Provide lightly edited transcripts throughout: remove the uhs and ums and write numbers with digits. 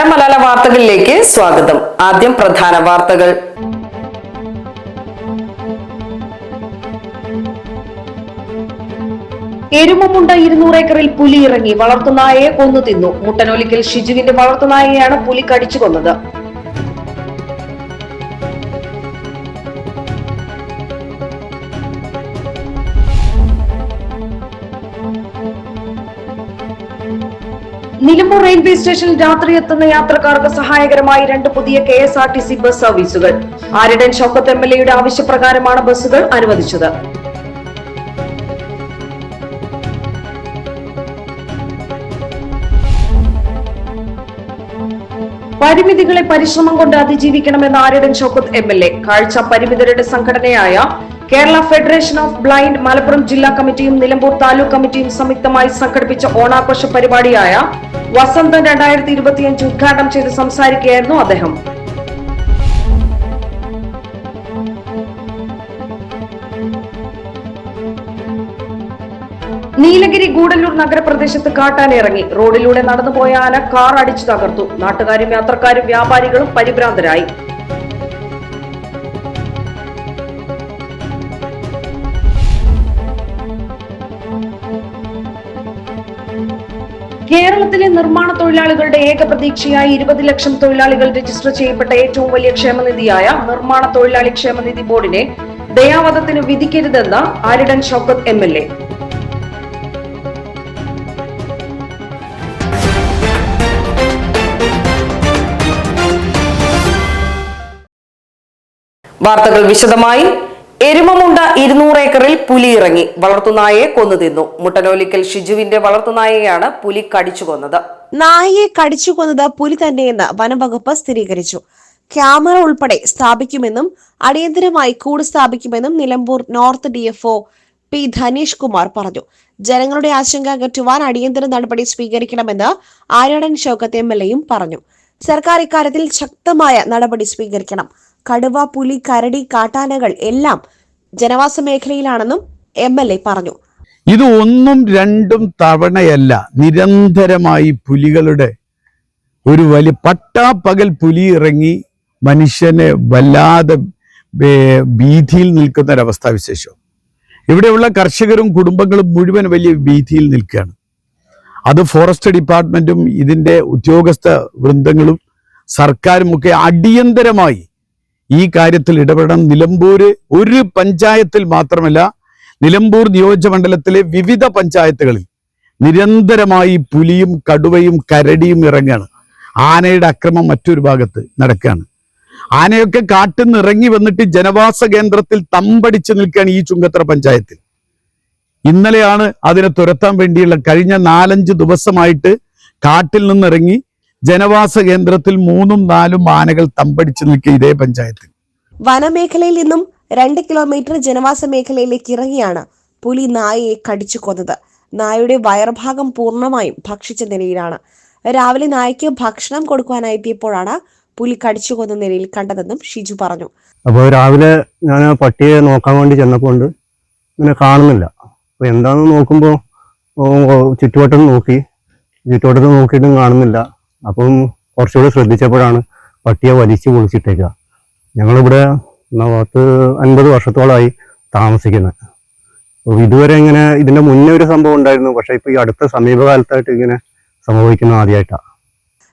മലയാള വാർത്തകളിലേക്ക് സ്വാഗതം. ആദ്യം പ്രധാന വാർത്തകൾ. എരുമമുണ്ട 200 ഏക്കറിൽ പുലി ഇറങ്ങി വളർത്തുനായയെ കൊന്നു തിന്നു. മുട്ടനോലിക്കൽ ഷിജുവിന്റെ വളർത്തുനായയെയാണ് പുലി കടിച്ചു കൊന്നത്. നിലമ്പൂർ റെയിൽവേ സ്റ്റേഷനിൽ രാത്രി എത്തുന്ന യാത്രക്കാർക്ക് സഹായകരമായി 2 പുതിയ KSRTC ബസ് സർവീസുകൾ. ആര്യടൻ ഷൗക്കത്ത് MLAയുടെ ആവശ്യപ്രകാരമാണ് ബസ്സുകൾ അനുവദിച്ചത്. പരിമിതികളെ പരിശ്രമം കൊണ്ട് അതിജീവിക്കണമെന്ന് ആര്യടൻ ഷൗക്കത്ത് MLA. കാഴ്ച പരിമിതരുടെ സംഘടനയായ Kerala federation of blind Malappuram ജില്ലാ കമ്മിറ്റിയും നിലമ്പൂർ താലൂക്ക് കമ്മിറ്റിയും സംയുക്തമായി സംഘടിപ്പിച്ച ഓണാഘോഷ പരിപാടിയായ വസന്തം 2025 ഉദ്ഘാടനം ചെയ്ത് സംസാരിക്കുകയായിരുന്നു അദ്ദേഹം. നീലഗിരി ഗൂഡല്ലൂർ നഗരപ്രദേശത്ത് കാട്ടാന ഇറങ്ങി. റോഡിലൂടെ നടന്നുപോയ ആന കാർ അടിച്ചു തകർത്തു. നാട്ടുകാരും യാത്രക്കാരും വ്യാപാരികളും പരിഭ്രാന്തരായി. കേരളത്തിലെ നിർമ്മാണ തൊഴിലാളികളുടെ ഏക പ്രതീക്ഷയായി 20 ലക്ഷം തൊഴിലാളികൾ രജിസ്റ്റർ ചെയ്യപ്പെട്ട ഏറ്റവും വലിയ ക്ഷേമനിധിയായ നിർമ്മാണ തൊഴിലാളി ക്ഷേമനിധി ബോർഡിനെ ദയാവധത്തിന് വിധിക്കരുതെന്ന് ആര്യടൻ ഷൗക്കത്ത് MLA. വാർത്തകൾ വിശദമായി. എരുമമുണ്ട 200 ഏക്കറിൽ പുലി ഇറങ്ങി വളർത്തുനായയെ കൊന്നു തിന്നു. മുട്ടനോലിക്കൽ ഷിജുവിന്റെ വളർത്തുനായയെയാണ് പുലി കടിച്ചു കൊന്നത്. നായയെ കടിച്ചു കൊന്നത് പുലി തന്നെയെന്ന് വനംവകുപ്പ് സ്ഥിരീകരിച്ചു. ക്യാമറ ഉൾപ്പെടെ സ്ഥാപിക്കുമെന്നും അടിയന്തരമായി കൂട് സ്ഥാപിക്കുമെന്നും Nilambur north DFO P Dhaneesh Kumar പറഞ്ഞു. ജനങ്ങളുടെ ആശങ്ക അകറ്റുവാൻ അടിയന്തര നടപടി സ്വീകരിക്കണമെന്ന് ആര്യടൻ ഷൗക്കത്ത് MLAയും പറഞ്ഞു. സർക്കാർ ഇക്കാര്യത്തിൽ ശക്തമായ നടപടി സ്വീകരിക്കണം. കടുവ, പുലി, കരടി, കാട്ടാനകൾ എല്ലാം ജനവാസ മേഖലയിലാണെന്നും MLA പറഞ്ഞു. ഇത് 1-2 തവണയല്ല, നിരന്തരമായി പുലികളുടെ ഒരു വലിയ പട്ടാപ്പകൽ പുലി ഇറങ്ങി മനുഷ്യനെ വല്ലാതെ ഭീതിയിൽ നിൽക്കുന്ന ഒരവസ്ഥാവിശേഷം. ഇവിടെയുള്ള കർഷകരും കുടുംബങ്ങളും മുഴുവൻ വലിയ ഭീതിയിൽ നിൽക്കുകയാണ്. അത് ഫോറസ്റ്റ് ഡിപ്പാർട്ട്മെന്റും ഇതിന്റെ ഉദ്യോഗസ്ഥ വൃന്ദങ്ങളും സർക്കാരും ഒക്കെ അടിയന്തരമായി ഈ കാര്യത്തിൽ ഇടപെടണം. നിലമ്പൂർ ഒരു പഞ്ചായത്തിൽ മാത്രമല്ല, നിലമ്പൂർ നിയോജകമണ്ഡലത്തിലെ വിവിധ പഞ്ചായത്തുകളിൽ നിരന്തരമായി പുലിയും കടുവയും കരടിയും ഇറങ്ങുകയാണ്. ആനയുടെ അക്രമം മറ്റൊരു ഭാഗത്ത് നടക്കുകയാണ്. ആനയൊക്കെ കാട്ടിൽ നിന്ന് ഇറങ്ങി വന്നിട്ട് ജനവാസ കേന്ദ്രത്തിൽ തമ്പടിച്ച് നിൽക്കുകയാണ് ഈ ചുങ്കത്തറ പഞ്ചായത്തിൽ. ഇന്നലെയാണ് അതിനെ തുരത്താൻ വേണ്ടിയുള്ള കഴിഞ്ഞ 4-5 ദിവസമായിട്ട് കാട്ടിൽ നിന്നിറങ്ങി ജനവാസ കേന്ദ്രത്തിൽ 3-4 ആനകൾ തമ്പടിച്ചു നിൽക്കുക ഇതേ പഞ്ചായത്തിൽ. വനമേഖലയിൽ നിന്നും 2 കിലോമീറ്റർ ജനവാസ മേഖലയിലേക്ക് ഇറങ്ങിയാണ് പുലി നായയെ കടിച്ചു കൊന്നത്. നായയുടെ വയർഭാഗം പൂർണ്ണമായും ഭക്ഷിച്ച നിലയിലാണ്. രാവിലെ നായയ്ക്ക് ഭക്ഷണം കൊടുക്കുവാനെത്തിയപ്പോഴാണ് പുലി കടിച്ചു കൊന്ന നിലയിൽ കണ്ടതെന്നും ഷിജു പറഞ്ഞു. അപ്പോൾ രാവിലെ ഞാൻ പട്ടിയെ നോക്കാൻ വേണ്ടി ചെന്നപ്പോൾ ഇങ്ങനെ കാണുന്നില്ല. അപ്പോൾ എന്താണെന്ന് നോക്കുമ്പോൾ ചുറ്റുവട്ടം നോക്കിയിട്ടും കാണുന്നില്ല. അപ്പം കുറച്ചുകൂടി ശ്രദ്ധിച്ചപ്പോഴാണ് പട്ടിയെ വലിച്ചു പൊളിച്ചിട്ടേക്കുക. ഞങ്ങളിവിടെ 50 വർഷത്തോളമായി താമസിക്കുന്നത്. അപ്പോൾ ഇതുവരെ ഇങ്ങനെ ഇതിന്റെ മുന്നേ ഒരു സംഭവം ഉണ്ടായിരുന്നു, പക്ഷെ ഇപ്പൊ ഈ അടുത്ത സമീപകാലത്തായിട്ട് ഇങ്ങനെ സംഭവിക്കുന്ന ആദ്യമായിട്ടാണ്.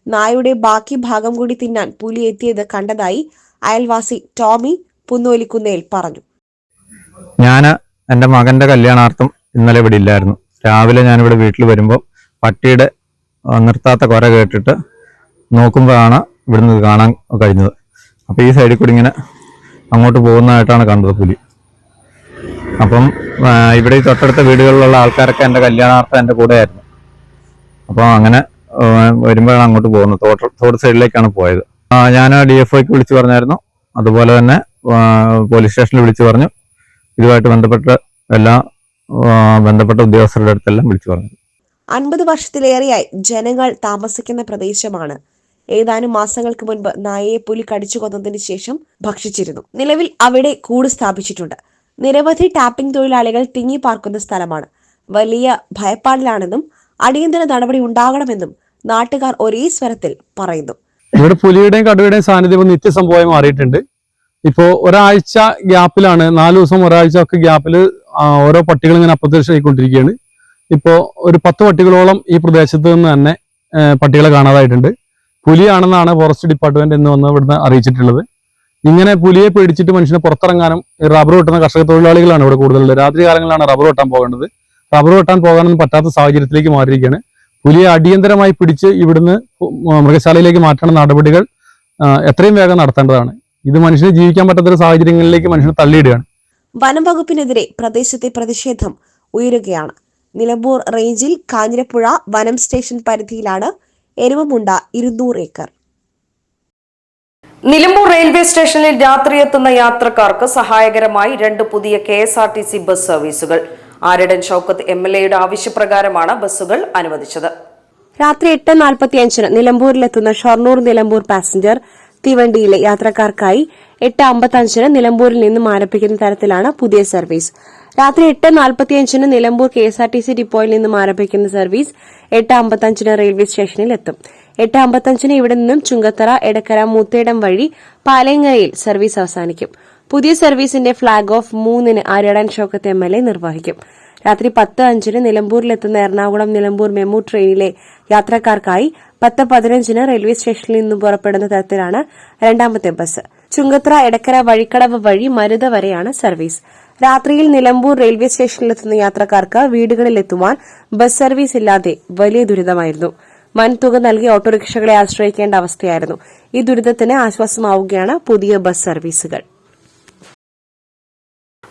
നായയുടെ ബാക്കി ഭാഗം കൂടി തിന്നാൻ പുലി എത്തിയത് കണ്ടതായി അയൽവാസി ടോമി പുന്നോലിക്കുന്നേൽ പറഞ്ഞു. ഞാൻ എൻ്റെ മകന്റെ കല്യാണാർത്ഥം ഇന്നലെ ഇവിടെ ഇല്ലായിരുന്നു. രാവിലെ ഞാനിവിടെ വീട്ടിൽ വരുമ്പോൾ പട്ടിയുടെ നിർത്താത്ത കുര കേട്ടിട്ട് നോക്കുമ്പോഴാണ് ഇവിടുന്ന് കാണാൻ കഴിഞ്ഞത്. അപ്പോൾ ഈ സൈഡിൽ കൂടി ഇങ്ങനെ അങ്ങോട്ട് പോകുന്നതായിട്ടാണ് കണ്ടത് പുലി. അപ്പം ഇവിടെ ഈ തൊട്ടടുത്ത വീടുകളിലുള്ള ആൾക്കാരൊക്കെ എൻ്റെ കല്യാണാർത്ഥം എൻ്റെ കൂടെ ആയിരുന്നു. അപ്പോൾ അങ്ങനെ വരുമ്പോഴാണ് അങ്ങോട്ട് പോകുന്നത്. തോട് സൈഡിലേക്കാണ് പോയത്. ഞാൻ DFOയ്ക്ക് വിളിച്ചു പറഞ്ഞായിരുന്നു. അതുപോലെ തന്നെ പോലീസ് സ്റ്റേഷനിൽ വിളിച്ചു പറഞ്ഞു. ഇതുമായിട്ട് ബന്ധപ്പെട്ട ഉദ്യോഗസ്ഥരുടെ അടുത്തെല്ലാം വിളിച്ചു പറഞ്ഞു. 50 വർഷത്തിലേറെയായി ജനങ്ങൾ താമസിക്കുന്ന പ്രദേശമാണ്. ഏതാനും മാസങ്ങൾക്ക് മുൻപ് നായയെ പുലി കടിച്ചു കൊന്നതിന് ശേഷം ഭക്ഷിച്ചിരുന്നു. നിലവിൽ അവിടെ കൂട് സ്ഥാപിച്ചിട്ടുണ്ട്. നിരവധി ടാപ്പിംഗ് തൊഴിലാളികൾ തിങ്ങി പാർക്കുന്ന സ്ഥലമാണ്. വലിയ ഭയപ്പാടിലാണെന്നും അടിയന്തര നടപടി ഉണ്ടാകണമെന്നും നാട്ടുകാർ ഒരേ സ്വരത്തിൽ പറയുന്നു. ഇവിടെ പുലിയുടെയും കടുവയുടെയും സാന്നിധ്യം ഇപ്പോൾ നിത്യസംഭവമായി മാറിയിട്ടുണ്ട്. ഇപ്പോൾ ഒരാഴ്ച ഗ്യാപ്പിലാണ്, 4 ദിവസം ഒരാഴ്ച ഒക്കെ ഗ്യാപ്പിൽ ഓരോ പട്ടികൾ ഇങ്ങനെ അപ്രത്യക്ഷമായിക്കൊണ്ടിരിക്കുകയാണ്. ഇപ്പോൾ ഒരു 10 പട്ടികളോളം ഈ പ്രദേശത്ത് നിന്ന് തന്നെ പട്ടികളെ കാണാതായിട്ടുണ്ട്. പുലിയാണെന്നാണ് ഫോറസ്റ്റ് ഡിപ്പാർട്ട്മെന്റ് എന്ന് വന്ന് ഇവിടുന്ന് അറിയിച്ചിട്ടുള്ളത്. ഇങ്ങനെ പുലിയെ പേടിച്ചിട്ട് മനുഷ്യനെ പുറത്തിറങ്ങാനും റബ്ബർ വെട്ടുന്ന കർഷക തൊഴിലാളികളാണ് ഇവിടെ കൂടുതലുള്ളത്. രാത്രി കാലങ്ങളിലാണ് റബ്ബർ വെട്ടാൻ പോകേണ്ടത്. റബ്ബർ വെട്ടാൻ പോകാനൊന്നും പറ്റാത്ത സാഹചര്യത്തിലേക്ക് മാറിയിരിക്കുകയാണ്. പുലിയെ അടിയന്തരമായി പിടിച്ച് ഇവിടുന്ന് മൃഗശാലയിലേക്ക് മാറ്റണ നടപടികൾ എത്രയും വേഗം നടത്തേണ്ടതാണ്. ഇത് മനുഷ്യന് ജീവിക്കാൻ പറ്റാത്തൊരു സാഹചര്യങ്ങളിലേക്ക് മനുഷ്യനെ തള്ളിയിടുകയാണ്. വനം വകുപ്പിനെതിരെ പ്രദേശത്തെ പ്രതിഷേധം ഉയരുകയാണ്. നിലമ്പൂർ റേഞ്ചിൽ കാഞ്ഞിരപ്പുഴ വനം സ്റ്റേഷൻ പരിധിയിലാണ് എരുമമുണ്ട 200 ഏക്കർ. നിലമ്പൂർ റെയിൽവേ സ്റ്റേഷനിൽ രാത്രി എത്തുന്ന യാത്രക്കാർക്ക് സഹായകരമായി 2 പുതിയ KSRTC ബസ് സർവീസുകൾ. ആരടൻ ഷൌക്കത്ത് MLAയുടെ ആവശ്യപ്രകാരമാണ് ബസ്സുകൾ അനുവദിച്ചത്. രാത്രി 8:45 നിലമ്പൂരിലെത്തുന്ന ഷൊർണൂർ നിലമ്പൂർ പാസഞ്ചർ തീവണ്ടിയിലെ യാത്രക്കാർക്കായി 8:55 നിലമ്പൂരിൽ നിന്നും ആരംഭിക്കുന്ന തരത്തിലാണ് പുതിയ സർവീസ്. രാത്രി 8:45 നിലമ്പൂർ KSRTC ഡിപ്പോയിൽ നിന്നും ആരംഭിക്കുന്ന സർവീസ് 8:55 റെയിൽവേ സ്റ്റേഷനിൽ എത്തും. 8:55 ഇവിടെ നിന്നും ചുങ്കത്തറ, എടക്കര, മൂത്തേടം വഴി പാലേങ്ങരയിൽ സർവീസ് അവസാനിക്കും. പുതിയ സർവീസിന്റെ flag off 3 Aryadan Shoukath MLA നിർവഹിക്കും. രാത്രി 10:05 നിലമ്പൂരിലെത്തുന്ന എറണാകുളം നിലമ്പൂർ മെമു ട്രെയിനിലെ യാത്രക്കാർക്കായി 10:15 റെയിൽവേ സ്റ്റേഷനിൽ നിന്നും പുറപ്പെടുന്ന തരത്തിലാണ് രണ്ടാമത്തെ ബസ്. ചുങ്കത്ര, എടക്കര, വഴിക്കടവ് വഴി മരുത വരെയാണ് സർവീസ്. രാത്രിയിൽ നിലമ്പൂർ റെയിൽവേ സ്റ്റേഷനിലെത്തുന്ന യാത്രക്കാർക്ക് വീടുകളിലെത്തുവാൻ ബസ് സർവീസ് ഇല്ലാതെ വലിയ ദുരിതമായിരുന്നു. വൻതുക നൽകി ഓട്ടോറിക്ഷകളെ ആശ്രയിക്കേണ്ട അവസ്ഥയായിരുന്നു. ഈ ദുരിതത്തിന് ആശ്വാസമാവുകയാണ് പുതിയ ബസ് സർവീസുകൾ.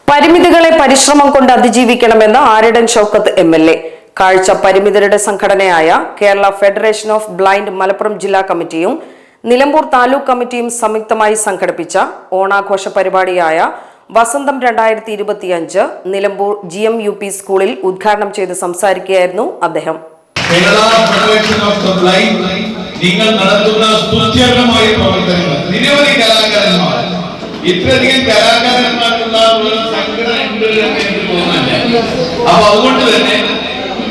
പരിമിതികളെ പരിശ്രമം കൊണ്ട് അതിജീവിക്കണമെന്ന് ആരടൻ ഷൌക്കത്ത് MLA. കാഴ്ച പരിമിതരുടെ സംഘടനയായ Kerala federation of blind Malappuram ജില്ലാ കമ്മിറ്റിയും നിലമ്പൂർ താലൂക്ക് കമ്മിറ്റിയും സംയുക്തമായി സംഘടിപ്പിച്ച ഓണാഘോഷ പരിപാടിയായ വസന്തം 2025 നിലമ്പൂർ GMUP സ്കൂളിൽ ഉദ്ഘാടനം ചെയ്ത് സംസാരിക്കുകയായിരുന്നു അദ്ദേഹം. Kerala federation of the blind നിങ്ങൾ നടത്തുന്ന സ്തുത്യർഹമായ പ്രവർത്തനങ്ങൾ, നിരവധി കലാകാരന്മാർ, ഇത്രയധികം കലാകാരന്മാർക്കുള്ള ഒരു സംഘടന ഉണ്ട് എന്ന് എനിക്ക് തോന്നുന്നില്ല. അപ്പൊ അതുകൊണ്ട് തന്നെ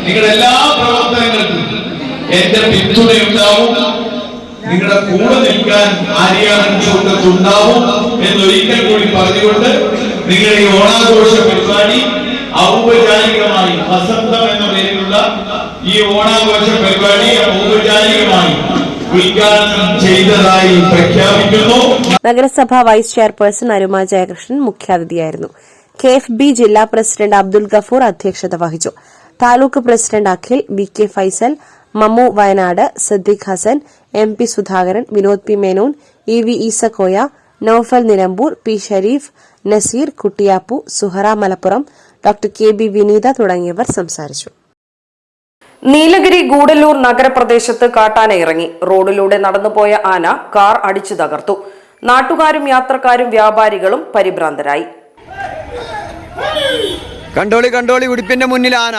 നിങ്ങളുടെ എല്ലാ പ്രവർത്തനങ്ങൾക്കും എന്റെ പിന്തുണയുണ്ടാവും. നിങ്ങളുടെ കൂടെ നിൽക്കാൻ ആര്യാണുണ്ടാവും എന്നൊരിക്കൽ കൂടി പറഞ്ഞുകൊണ്ട് നിങ്ങളുടെ ഈ ഓണാഘോഷ പരിപാടി ഔപചാരികമായി വസന്തം എന്ന പേരിലുള്ള ഈ ഓണാഘോഷ പരിപാടി ഔപചാരികമായി ഉദ്ഘാടനം ചെയ്തതായി പ്രഖ്യാപിക്കുന്നു. നഗരസഭാ വൈസ് ചെയർപേഴ്സൺ അരുമ ജയകൃഷ്ണൻ മുഖ്യാതിഥിയായിരുന്നു. KFB ജില്ലാ പ്രസിഡന്റ് അബ്ദുൽ ഗഫൂർ അധ്യക്ഷത വഹിച്ചു. Taluk president Akhil, BK Faisal, Mammu Wayanad, Siddique Hasan, MP Sudhakaran, Vinod P Menon, EV Eesakoya, Noufal Nilambur, P Shareef, Naseer, Kuttiyappu, Suhara Malappuram, doctor KB Vineetha തുടങ്ങിയവർ സംസാരിച്ചു. നീലഗിരി ഗൂഡല്ലൂർ നഗരപ്രദേശത്ത് കാട്ടാന ഇറങ്ങി. റോഡിലൂടെ നടന്നുപോയ ആന കാർ അടിച്ചു തകർത്തു. നാട്ടുകാരും യാത്രക്കാരും വ്യാപാരികളും പരിഭ്രാന്തരായി. കണ്ടോളി കണ്ടോളി, ഉടുപ്പിന്റെ മുന്നിൽ ആന.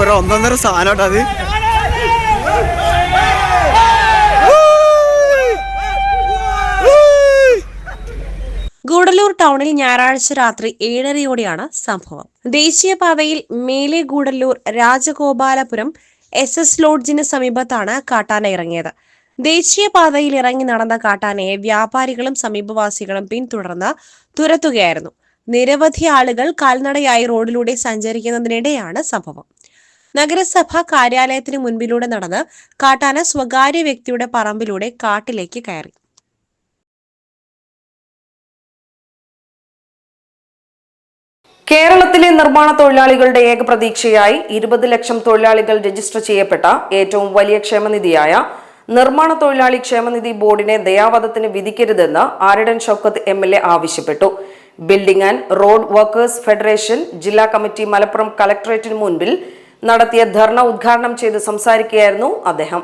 ഒരു ഒന്നൊന്നര സാധനം അത്. ഗൂഡല്ലൂർ ടൗണിൽ ഞായറാഴ്ച രാത്രി 7:30യോടെയാണ് സംഭവം. ദേശീയപാതയിൽ മേലെ ഗൂഡല്ലൂർ രാജഗോപാലപുരം SS ലോഡ്ജിന് സമീപത്താണ് കാട്ടാന ഇറങ്ങിയത്. ദേശീയപാതയിൽ ഇറങ്ങി നടന്ന കാട്ടാനയെ വ്യാപാരികളും സമീപവാസികളും പിന്തുടർന്ന് തുരത്തുകയായിരുന്നു. നിരവധി ആളുകൾ കാൽനടയായി റോഡിലൂടെ സഞ്ചരിക്കുന്നതിനിടെയാണ് സംഭവം. നഗരസഭാ കാര്യാലയത്തിന് മുൻപിലൂടെ നടന്ന് കാട്ടാന സ്വകാര്യ വ്യക്തിയുടെ പറമ്പിലൂടെ കാട്ടിലേക്ക് കയറി. കേരളത്തിലെ നിർമ്മാണ തൊഴിലാളികളുടെ ഏക പ്രതീക്ഷയായി 20 ലക്ഷം തൊഴിലാളികൾ രജിസ്റ്റർ ചെയ്യപ്പെട്ട ഏറ്റവും വലിയ ക്ഷേമനിധിയായ നിർമ്മാണ തൊഴിലാളി ക്ഷേമനിധി ബോർഡിനെ ദയാവധത്തിന് വിധിക്കരുതെന്ന് ആരടൻ ഷൌക്കത്ത് MLA ആവശ്യപ്പെട്ടു. Building and road workers federation ജില്ലാ കമ്മിറ്റി മലപ്പുറം കളക്ടറേറ്റിന് മുൻപിൽ നടത്തിയ ധർണ ഉദ്ഘാടനം ചെയ്ത് സംസാരിക്കുകയായിരുന്നു അദ്ദേഹം.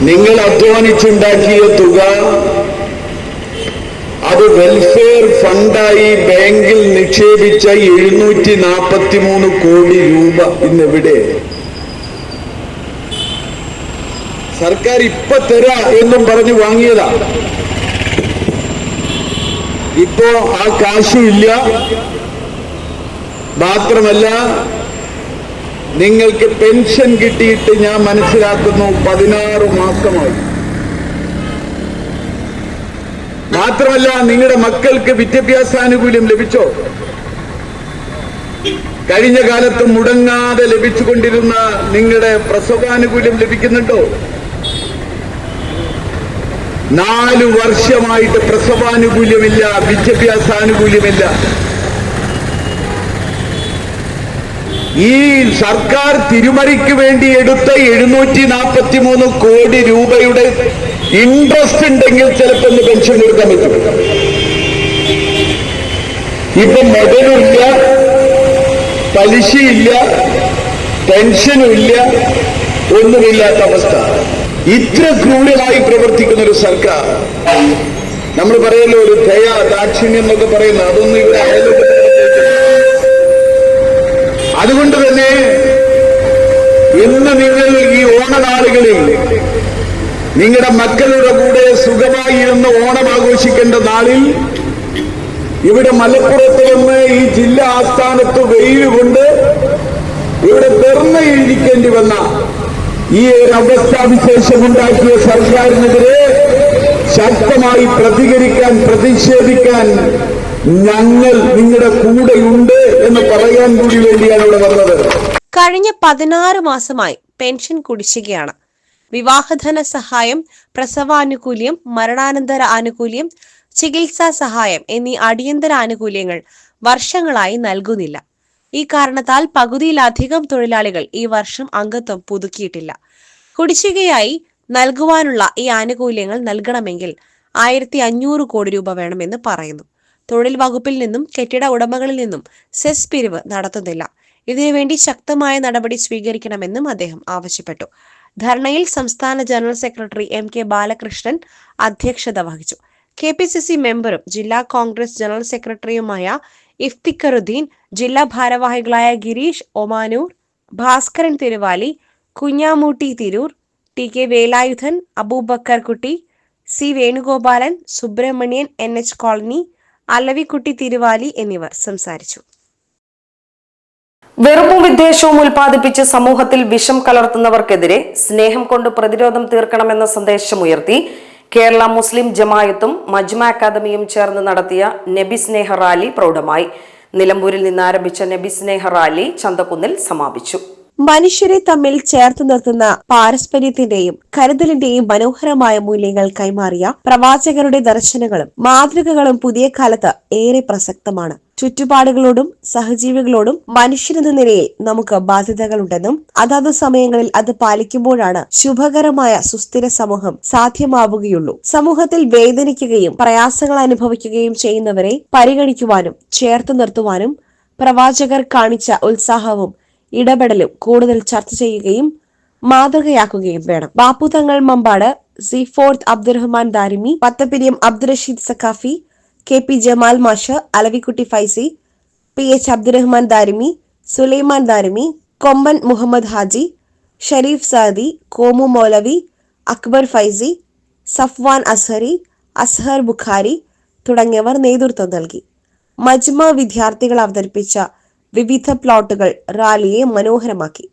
നിങ്ങൾ അധ്വാനിച്ചുണ്ടാക്കിയ തുക അത് വെൽഫെയർ ഫണ്ടായി ബാങ്കിൽ നിക്ഷേപിച്ച 743 കോടി രൂപ ഇന്നെവിടെ? സർക്കാർ ഇപ്പൊ തരാ എന്നും പറഞ്ഞു വാങ്ങിയതാ. ഇപ്പോ ആ കാശും ഇല്ല. മാത്രമല്ല, നിങ്ങൾക്ക് പെൻഷൻ കിട്ടിയിട്ട് ഞാൻ മനസ്സിലാക്കുന്നു 16 മാസമായി. മാത്രമല്ല, നിങ്ങളുടെ മക്കൾക്ക് വിദ്യാഭ്യാസാനുകൂല്യം ലഭിച്ചോ? കഴിഞ്ഞ കാലത്ത് മുടങ്ങാതെ ലഭിച്ചുകൊണ്ടിരുന്ന നിങ്ങളുടെ പ്രസവാനുകൂല്യം ലഭിക്കുന്നുണ്ടോ? 4 വർഷമായിട്ട് പ്രസവാനുകൂല്യമില്ല, വിദ്യാഭ്യാസാനുകൂല്യമില്ല. ഈ സർക്കാർ തിരുമറിക്ക് വേണ്ടി എടുത്ത 743 കോടി രൂപയുടെ ഇൻട്രസ്റ്റ് ഉണ്ടെങ്കിൽ ചിലപ്പോൾ പെൻഷൻ കൊടുക്കാൻ പറ്റും. ഇപ്പൊ മുതലില്ല, പലിശയില്ല, പെൻഷനും ഇല്ല, ഒന്നുമില്ലാത്ത അവസ്ഥ. ഇത്ര ക്രൂരമായി പ്രവർത്തിക്കുന്ന ഒരു സർക്കാർ, നമ്മൾ പറയല്ലോ ഒരു ദയ ദാക്ഷിണ്യം എന്നൊക്കെ പറയുന്നത്, അതൊന്നും ഇവിടെ ആയാലും. അതുകൊണ്ട് തന്നെ ഇന്ന് നിങ്ങൾ ഈ ഓണനാളുകളിൽ നിങ്ങളുടെ മക്കളുടെ കൂടെ സുഖമായി ഇരുന്ന് ഓണം ആഘോഷിക്കേണ്ട നാളിൽ ഇവിടെ മലപ്പുറത്ത് നിന്ന് ഈ ജില്ലാ ആസ്ഥാനത്ത് വെയിൽ കൊണ്ട് ഇവിടെ തെർന്നയിരിക്കേണ്ടി വന്ന ഈ ഒരു അവസ്ഥാവിശേഷം ഉണ്ടാക്കിയ സർക്കാരിനെതിരെ ശക്തമായി പ്രതികരിക്കാൻ, പ്രതിഷേധിക്കാൻ ഞങ്ങൾ നിങ്ങളുടെ കൂടെയുണ്ട് എന്ന് പറയാൻ കൂടി വേണ്ടിയാണ് ഇവിടെ വന്നത്. കഴിഞ്ഞ 16 മാസമായി പെൻഷൻ കുടിശ്ശികയാണ്. വിവാഹധന സഹായം, പ്രസവാനുകൂല്യം, മരണാനന്തര ആനുകൂല്യം, ചികിത്സാ സഹായം എന്നീ അടിയന്തര ആനുകൂല്യങ്ങൾ വർഷങ്ങളായി നൽകുന്നില്ല. ഈ കാരണത്താൽ പകുതിയിലധികം തൊഴിലാളികൾ ഈ വർഷം അംഗത്വം പുതുക്കിയിട്ടില്ല. കുടിശ്ശികയായി നൽകുവാനുള്ള ഈ ആനുകൂല്യങ്ങൾ നൽകണമെങ്കിൽ 1500 കോടി രൂപ വേണമെന്ന് പറയുന്നു. തൊഴിൽ വകുപ്പിൽ നിന്നും കെട്ടിട ഉടമകളിൽ നിന്നും സെസ് പിരിവ് നടത്തുന്നില്ല. ഇതിനുവേണ്ടി ശക്തമായ നടപടി സ്വീകരിക്കണമെന്നും അദ്ദേഹം ആവശ്യപ്പെട്ടു. ധർണയിൽ സംസ്ഥാന ജനറൽ സെക്രട്ടറി MK ബാലകൃഷ്ണൻ അധ്യക്ഷത വഹിച്ചു. KPCC മെമ്പറും ജില്ലാ കോൺഗ്രസ് ജനറൽ സെക്രട്ടറിയുമായ ഇഫ്തിഖറുദ്ദീൻ, ജില്ലാ ഭാരവാഹികളായ Girish Omanoor, Bhaskaran Thiruvali, കുഞ്ഞാമൂട്ടി Tirur, TK Velayudhan, Aboobacker Kutty, C Venugopalan, Subramanian, NH colony, Alavikutty Thiruvali എന്നിവർ സംസാരിച്ചു. വെറുപ്പും വിദ്വേഷവും ഉൽപ്പാദിപ്പിച്ച് സമൂഹത്തിൽ വിഷം കലർത്തുന്നവർക്കെതിരെ സ്നേഹം കൊണ്ട് പ്രതിരോധം തീർക്കണമെന്ന സന്ദേശമുയർത്തി കേരള മുസ്ലിം ജമായത്തും മജ്മ അക്കാദമിയും ചേർന്ന് നടത്തിയ നബി സ്നേഹ റാലി പ്രൗഢമായി. നിലമ്പൂരിൽ നിന്ന് ആരംഭിച്ച നബി സ്നേഹ റാലി ചന്തക്കുന്നിൽ സമാപിച്ചു. മനുഷ്യരെ തമ്മിൽ ചേർത്ത് നിർത്തുന്ന പാരസ്പര്യത്തിന്റെയും കരുതലിന്റെയും മനോഹരമായ മൂല്യങ്ങൾ കൈമാറിയ പ്രവാചകരുടെ ദർശനങ്ങളും മാതൃകകളും പുതിയ കാലത്ത് ഏറെ പ്രസക്തമാണ്. ചുറ്റുപാടുകളോടും സഹജീവികളോടും മനുഷ്യനെന്ന നിലയിൽ നമുക്ക് ബാധ്യതകളുണ്ടെന്നും അതാത് സമയങ്ങളിൽ അത് പാലിക്കുമ്പോഴാണ് ശുഭകരമായ സുസ്ഥിര സമൂഹം സാധ്യമാവുകയുള്ളൂ. സമൂഹത്തിൽ വേദനിക്കുകയും പ്രയാസങ്ങൾ അനുഭവിക്കുകയും ചെയ്യുന്നവരെ പരിഗണിക്കുവാനും ചേർത്ത് നിർത്തുവാനും പ്രവാചകർ കാണിച്ച ഉത്സാഹവും ഇടപെടലും കൂടുതൽ ചർച്ച ചെയ്യുകയും മാതൃകയാക്കുകയും വേണം. ബാപ്പു തങ്ങൾ മമ്പാട്, സീഫോർത്ത് അബ്ദുറഹ്മാൻ ദാരിമി, പത്തപ്പിരിയം അബ്ദുറഷീദ് സഖാഫി, KP ജമാൽ മാഷ്, അലവിക്കുട്ടി ഫൈസി, PH അബ്ദുറഹ്മാൻ ദാരിമി, സുലൈമാൻ ദാരിമി, കൊമ്പൻ മുഹമ്മദ് ഹാജി, ഷരീഫ് സാദി, കോമു മൗലവി, അക്ബർ ഫൈസി, സഫ്വാൻ അസ്ഹരി, അസ്ഹർ ബുഖാരി തുടങ്ങിയവർ നേതൃത്വം നൽകി. മജ്മ വിദ്യാർത്ഥികൾ അവതരിപ്പിച്ച വിവിധ പ്ലോട്ടുകൾ റാലിയെ മനോഹരമാക്കി.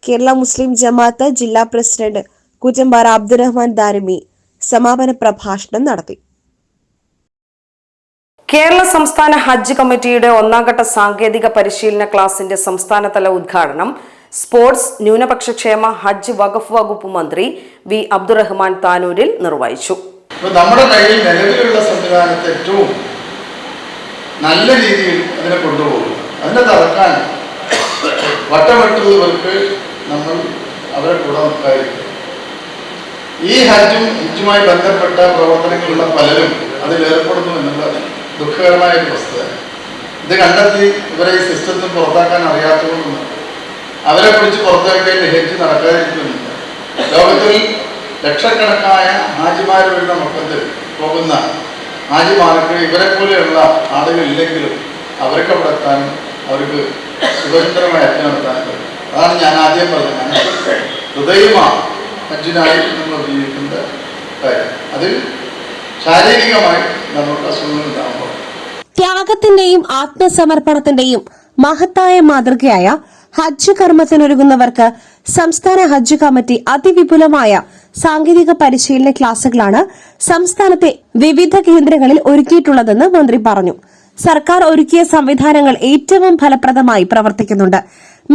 കേരള മുസ്ലിം ജമാഅത്ത് ജില്ലാ പ്രസിഡന്റ് കുറ്റമ്പാറ അബ്ദുറഹ്മാൻ ദാരിമി സമാപന പ്രഭാഷണം നടത്തി. കേരള സംസ്ഥാന ഹജ്ജ് കമ്മിറ്റിയുടെ 1ാം ഘട്ട സാങ്കേതിക പരിശീലന ക്ലാസിന്റെ സംസ്ഥാനതല ഉദ്ഘാടനം സ്പോർട്സ്, ന്യൂനപക്ഷ ക്ഷേമ, ഹജ്ജ് വഖഫ് വകുപ്പ് മന്ത്രി V അബ്ദുറഹ്മാൻ താനൂരിൽ നിർവഹിച്ചു. നമ്മുടെ കയ്യിൽ നിലവിലുള്ള സംവിധാനത്തെ ഏറ്റവും നല്ല രീതിയിൽ അതിനെ കൊണ്ടുപോകും. അതിനെ തറക്കാൻ വട്ടമിട്ടുള്ളവർക്ക് നമ്മൾ അവരെ കൂടെ നിർത്തായിരിക്കും. ഈ ഹജ്ജുമായി ബന്ധപ്പെട്ട പ്രവർത്തനങ്ങളുള്ള പലരും അതിലേർപ്പെടുന്നു എന്നുള്ളത് ദുഃഖകരമായ ഒരു വസ്തുത. ഇത് കണ്ടെത്തി ഇവരെ ഈ സിസ്റ്റത്തിൽ പുറത്താക്കാൻ അറിയാത്തതുകൊണ്ടും അവരെ പിടിച്ച് പുറത്താക്കിയാൽ ഹജ്ജ് നടക്കാതിരിക്കുന്നില്ല. ലോകത്തിൽ ലക്ഷക്കണക്കായ ഹാജിമാർ വരുന്ന മക്കത്തിൽ പോകുന്ന ഹാജിമാർക്ക് ഇവരെ പോലെയുള്ള ആളുകളില്ലെങ്കിലും അവർക്ക് അവിടെ എത്താനും അവർക്ക് സുഖചിത്രമായി ഹജ്ജ് നടത്താനും കഴിയും. അതാണ് ഞാൻ ആദ്യം പറഞ്ഞത്. ഞാൻ ഹൃദയമാണ് ഹജ്ജിനായി നമ്മൾ ജീവിക്കുന്ന കാര്യം. അതിൽ ശാരീരികമായി നമുക്ക് അസുഖങ്ങൾ ഉണ്ടാകുമ്പോൾ ത്യാഗത്തിന്റെയും ആത്മസമർപ്പണത്തിന്റെയും മഹത്തായ മാതൃകയായ ഹജ്ജ് കർമ്മത്തിനൊരുങ്ങുന്നവർക്ക് സംസ്ഥാന ഹജ്ജ് കമ്മിറ്റി അതിവിപുലമായ സാങ്കേതിക പരിശീലന ക്ലാസുകളാണ് സംസ്ഥാനത്തെ വിവിധ കേന്ദ്രങ്ങളിൽ ഒരുക്കിയിട്ടുള്ളതെന്ന് മന്ത്രി പറഞ്ഞു. സർക്കാർ ഒരുക്കിയ സംവിധാനങ്ങൾ ഏറ്റവും ഫലപ്രദമായി പ്രവർത്തിക്കുന്നുണ്ട്.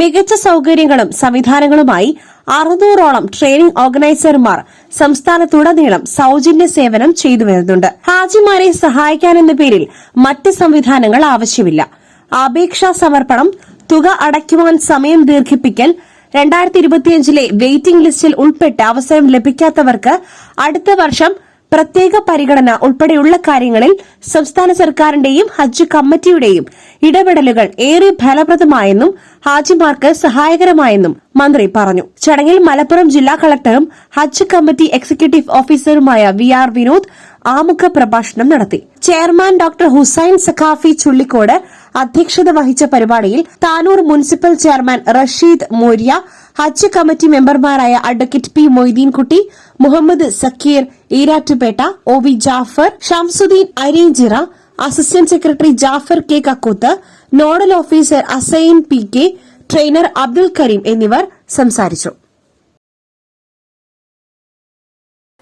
മികച്ച സൌകര്യങ്ങളും സംവിധാനങ്ങളുമായി 600ഓളം ട്രെയിനിംഗ് ഓർഗനൈസർമാർ സംസ്ഥാനത്തുടനീളം സൌജന്യ സേവനം ചെയ്തു വരുന്നുണ്ട്. ഹാജിമാരെ സഹായിക്കാനെന്ന പേരിൽ മറ്റ് സംവിധാനങ്ങൾ ആവശ്യമില്ല. അപേക്ഷാ സമർപ്പണം, തുക അടയ്ക്കുവാൻ സമയം ദീർഘിപ്പിക്കൽ, 2025 വെയിറ്റിംഗ് ലിസ്റ്റിൽ ഉൾപ്പെട്ട് അവസരം ലഭിക്കാത്തവർക്ക് അടുത്ത വർഷം പ്രത്യേക പരിഗണന ഉൾപ്പെടെയുള്ള കാര്യങ്ങളിൽ സംസ്ഥാന സർക്കാരിന്റെയും ഹജ്ജ് കമ്മിറ്റിയുടെയും ഇടപെടലുകൾ ഏറെ ഫലപ്രദമായെന്നും ഹാജിമാർക്ക് സഹായകരമായെന്നും മന്ത്രി പറഞ്ഞു. ചടങ്ങിൽ മലപ്പുറം ജില്ലാ കളക്ടറും ഹജ്ജ് കമ്മിറ്റി എക്സിക്യൂട്ടീവ് ഓഫീസറുമായ VR വിനോദ് ആമുഖ പ്രഭാഷണം നടത്തി. ചെയർമാൻ ഡോക്ടർ ഹുസൈൻ സഖാഫി ചുള്ളിക്കോട് അധ്യക്ഷത വഹിച്ച പരിപാടിയിൽ താനൂർ മുനിസിപ്പൽ ചെയർമാൻ റഷീദ് മോര്യ, ഹജ്ജ് കമ്മിറ്റി മെമ്പർമാരായ advocate P Moideenkutty, Muhammad Sakeer Erattupetta, OV Jafar, Shamsuddin Arinchira, assistant secretary Jafar K Kakkooth, nodal officer Asain PK, trainer Abdul Kareem എന്നിവർ സംസാരിച്ചു.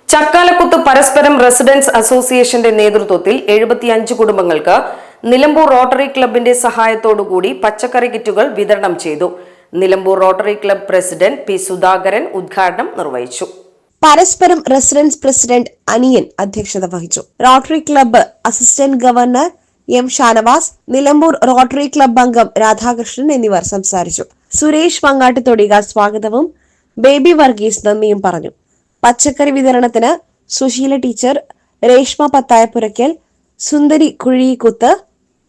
ചക്കാലക്കുത്ത് പരസ്പരം റെസിഡൻസ് അസോസിയേഷന്റെ നേതൃത്വത്തിൽ 75 കുടുംബങ്ങൾക്ക് നിലമ്പൂർ റോട്ടറി ക്ലബിന്റെ സഹായത്തോടുകൂടി പച്ചക്കറി കിറ്റുകൾ വിതരണം ചെയ്തു. Nilambur rotary club president P Sudhakaran ഉദ്ഘാടനം നിർവഹിച്ചു. പരസ്പരം റെസിഡൻസ് പ്രസിഡന്റ് അനിയൻ അധ്യക്ഷത വഹിച്ചു. Rotary club assistant governor M Shanavas, Nilambur rotary club അംഗം രാധാകൃഷ്ണൻ എന്നിവർ സംസാരിച്ചു. സുരേഷ് പങ്ങാട്ടുതൊടിക സ്വാഗതവും ബേബി വർഗീസ് നന്ദിയും പറഞ്ഞു. പച്ചക്കറി വിതരണത്തിന് സുശീല ടീച്ചർ, രേഷ്മ പത്തായപ്പുരയ്ക്കൽ, സുന്ദരി കുഴിക്കുത്ത്,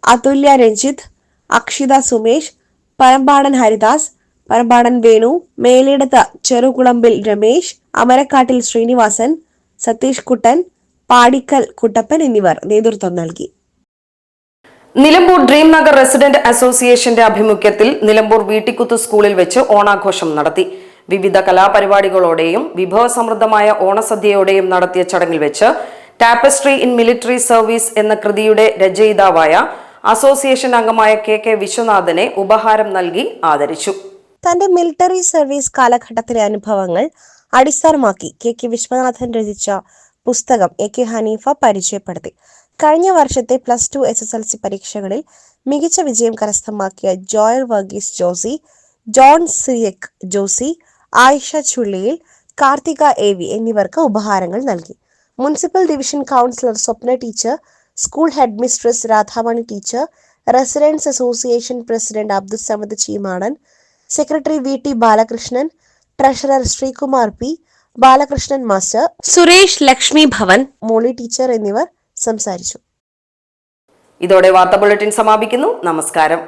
അതുല്യ രഞ്ജിത്ത്, അക്ഷിത സുമേഷ്, പരമ്പാടൻ ഹരിദാസ്, പരമ്പാടൻ വേണു, മേലിടത്ത് ചെറുകുളമ്പിൽ രമേശ്, അമരക്കാട്ടിൽ ശ്രീനിവാസൻ, സതീഷ് കുട്ടൻ, പാടിക്കൽ കുട്ടപ്പൻ എന്നിവർ നേതൃത്വം നൽകി. നിലമ്പൂർ ഡ്രീം നഗർ റെസിഡന്റ് അസോസിയേഷന്റെ ആഭിമുഖ്യത്തിൽ നിലമ്പൂർ വീട്ടിക്കുത്ത് സ്കൂളിൽ വെച്ച് ഓണാഘോഷം നടത്തി. വിവിധ കലാപരിപാടികളോടെയും വിഭവസമൃദ്ധമായ ഓണസദ്യയോടെയും നടത്തിയ ചടങ്ങിൽ വെച്ച് ടാപ്പസ്ട്രി ഇൻ മിലിറ്ററി സർവീസ് എന്ന കൃതിയുടെ രചയിതാവായ അസോസിയേഷൻ അംഗമായ KK വിശ്വനാഥനെ ഉപഹാരം നൽകി ആദരിച്ചു. തന്റെ മിലിറ്ററി സർവീസ് കാലഘട്ടത്തിലെ അനുഭവങ്ങൾ അടിസ്ഥാനമാക്കി KK വിശ്വനാഥൻ രചിച്ച പുസ്തകം AK ഹനീഫ പരിചയപ്പെടുത്തി. കഴിഞ്ഞ വർഷത്തെ +2 SSLC പരീക്ഷകളിൽ മികച്ച വിജയം കരസ്ഥമാക്കിയ ജോയൽ വർഗീസ് ജോസി, ജോൺ സിയക് ജോസി, ആയിഷ ചുള്ളിയിൽ, കാർത്തിക AV എന്നിവർക്ക് ഉപഹാരങ്ങൾ നൽകി. Municipal division councillor Swapna teacher, school head mistress Radhamani teacher, residence association president Abdul Samad Cheemadan, secretary VT Balakrishnan, treasurer Sreekumar P, Balakrishnan master, Suresh Lakshmi Bhavan, Molly teacher എന്നിവർ സംസാരിച്ചു. ഇതോടെ വാർത്താ ബുള്ളറ്റിൻ സമാപിക്കുന്നു. നമസ്കാരം.